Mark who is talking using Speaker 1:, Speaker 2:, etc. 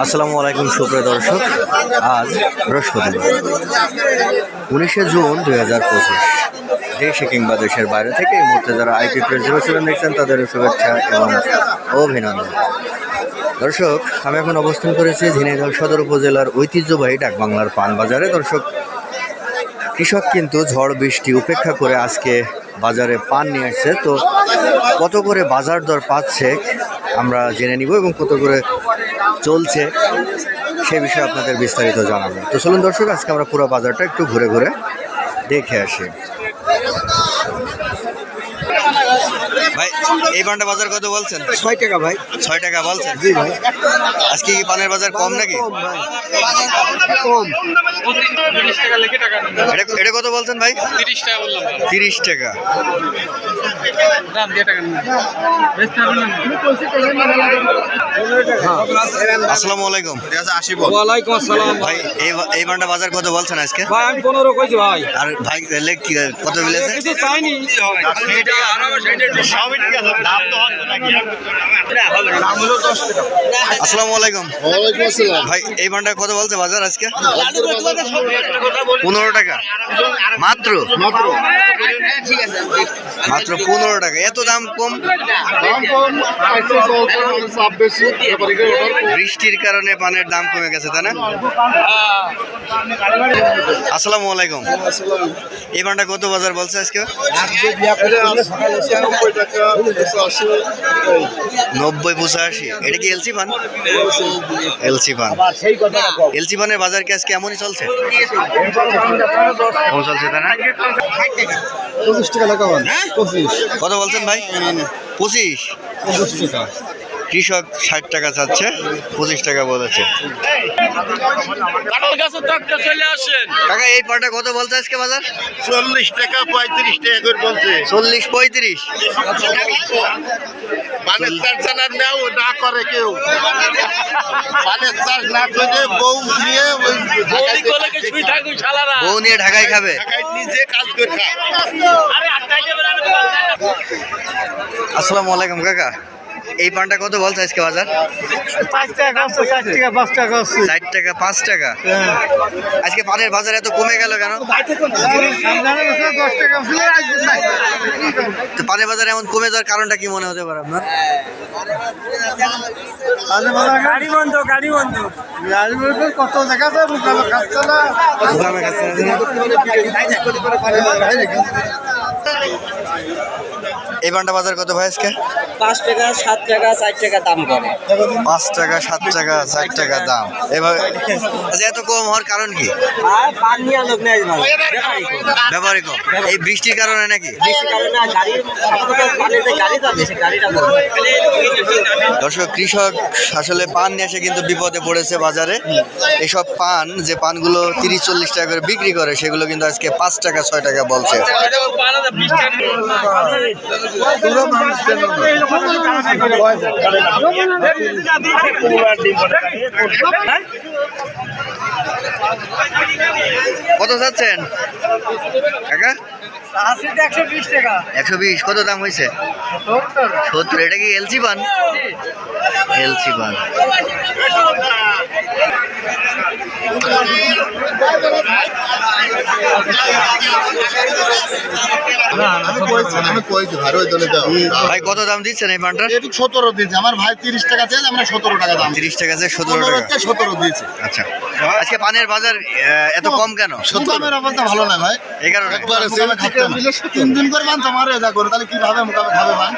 Speaker 1: আসসালামু আলাইকুম সুপ্রিয় দর্শক, আজ বৃহস্পতিবার 19শে জুন 2025। দেশে কিংবা দেশের বাইরে থেকে এই মুহূর্তে যারা আইপি প্রেস 07 দেখছেন তাদের শুভেচ্ছা এবং অভিনন্দন। দর্শক, আমি এখন অবস্থান করেছি ঝিনাইদহ সদর উপজেলার ঐতিহ্যবাহী ডাকবাংলার পান বাজারে। দর্শক, কৃষক কিন্তু ঝড় বৃষ্টি উপেক্ষা করে আজকে বাজারে পান নিয়ে আসছে। তো কত করে বাজার দর পাচ্ছে আমরা জেনে নিব এবং কত করে চলছে সে বিষয়ে আপনাদের বিস্তারিত জানাবো। তো চলুন দর্শক, আজকে আমরা পুরো বাজারটা একটু ঘুরে ঘুরে দেখে আসি। ভাই, এই পানটা বাজার কত বলছেন?
Speaker 2: 6 টাকা ভাই।
Speaker 1: 6 টাকা বলছেন?
Speaker 2: জি ভাই।
Speaker 1: আজকে কি পানের বাজার কম নাকি?
Speaker 2: কম।
Speaker 1: এটা কত বলছেন ভাই?
Speaker 3: 30 টাকা বললাম।
Speaker 1: 30 টাকা।
Speaker 3: দাম দিয়ে টাকা নিন।
Speaker 1: আসসালামু আলাইকুম।
Speaker 3: 80 বল। ওয়ালাইকুম আসসালাম
Speaker 1: ভাই, এই পানটা বাজার কত বলছেন আজকে?
Speaker 3: ভাই আমি 15 কইছি ভাই।
Speaker 1: আর ভাই লেগ কি কত বলেছে?
Speaker 3: কিছু চাইনি।
Speaker 1: আসসালামু আলাইকুম।
Speaker 2: ওয়ালাইকুম আসসালাম।
Speaker 1: ভাই, এই পানটা কত বলছে বাজার আজকে? 15 টাকা মাত্র। মাত্র 15 টাকা। এত দাম কম? বৃষ্টির কারণে পানের দাম কমে গেছে, তাই না? আসসালামু আলাইকুম। এই পানটা কত বাজার বলছে আজকে? 90-85। এটা কি এলসি পান? এলসি পান। এলসি পানের বাজার কি আজকে এমনই চলছে? কম চলছে, তাই না?
Speaker 2: 25 টাকা লাগাবেন। 25
Speaker 1: কত বলছেন ভাই? 25
Speaker 2: টাকা।
Speaker 1: কৃষক 60 টাকা চাচ্ছে, 25 টাকা বলেছে। কাকা, এই পানটা কত বলছে আজকে বাজার?
Speaker 2: 40 টাকা 35 টাকা করে বলছে।
Speaker 1: 40-35।
Speaker 2: পানের চাষ জানার নেও না করে কেউ। পানের চাষ না করে বউ নিয়ে
Speaker 1: বউ নিয়ে ঢাকায় খাবে।
Speaker 2: নিজে কাজ করে খায়।
Speaker 1: আসসালামু আলাইকুম কাকা, এই পানটা কত বলছে আজকে বাজার?
Speaker 2: 5 টাকা 60 টাকা 5 টাকা
Speaker 1: 60 টাকা 5 টাকা। আজকে পানের বাজার এত কমে গেল কেন? তো পানের বাজার এমন কমে যাওয়ার কারণটা কি মনে হতে পারে আপনার?
Speaker 3: গাড়ি বন্ধ
Speaker 2: কত দেখা যায় খাচ্ছে না।
Speaker 1: দোকানে খাচ্ছে না? এই পানটা বাজার কত ভাই আজকে?
Speaker 4: 5 টাকা 7 টাকা 4 টাকা দাম করে।
Speaker 1: 5 টাকা 7 টাকা 4 টাকা দাম। এভাবে আচ্ছা, এত কম হওয়ার কারণ কি?
Speaker 4: আর পান নিয়ে লোক নেই ভালো।
Speaker 1: ব্যাপারই কম। এই বৃষ্টির কারণে নাকি?
Speaker 4: বেশি কারণে গাড়ি পানির যে গাড়িটা বেশি গাড়িটা বড়।
Speaker 1: দর্শক, কৃষক আসলে পান নিয়ে এসে কিন্তু বিপদে পড়েছে বাজারে। এসব পান যে পানগুলো 30-40 টাকা করে বিক্রি করে, সেগুলো কিন্তু আজকে 5 টাকা 6 টাকা বলছে। কত চাচ্ছেন কাকা?
Speaker 4: 120 টাকা।
Speaker 1: 120। কত দাম হয়েছে? 70। এটা কি এলসি পান? এলসি পান। ভাই, কত দাম দিচ্ছেন এই পানটার?
Speaker 2: 17 দিয়েছে আমার ভাই। 30 টাকা চেয়ে আমরা 17 টাকা দাম।
Speaker 1: 30 টাকা আছে, 17 টাকা।
Speaker 2: 17 দিয়েছে।
Speaker 1: আচ্ছা, আজকে পানের বাজার এত কম কেন?
Speaker 2: দামের অবস্থা ভালো না ভাই।
Speaker 1: এই কারণে?
Speaker 2: একবারে সেমে খাচ্ছে না। 3 দিন করে বানতে মারে যা করে, তাহলে কিভাবে মোকাবে খাবে ভাই?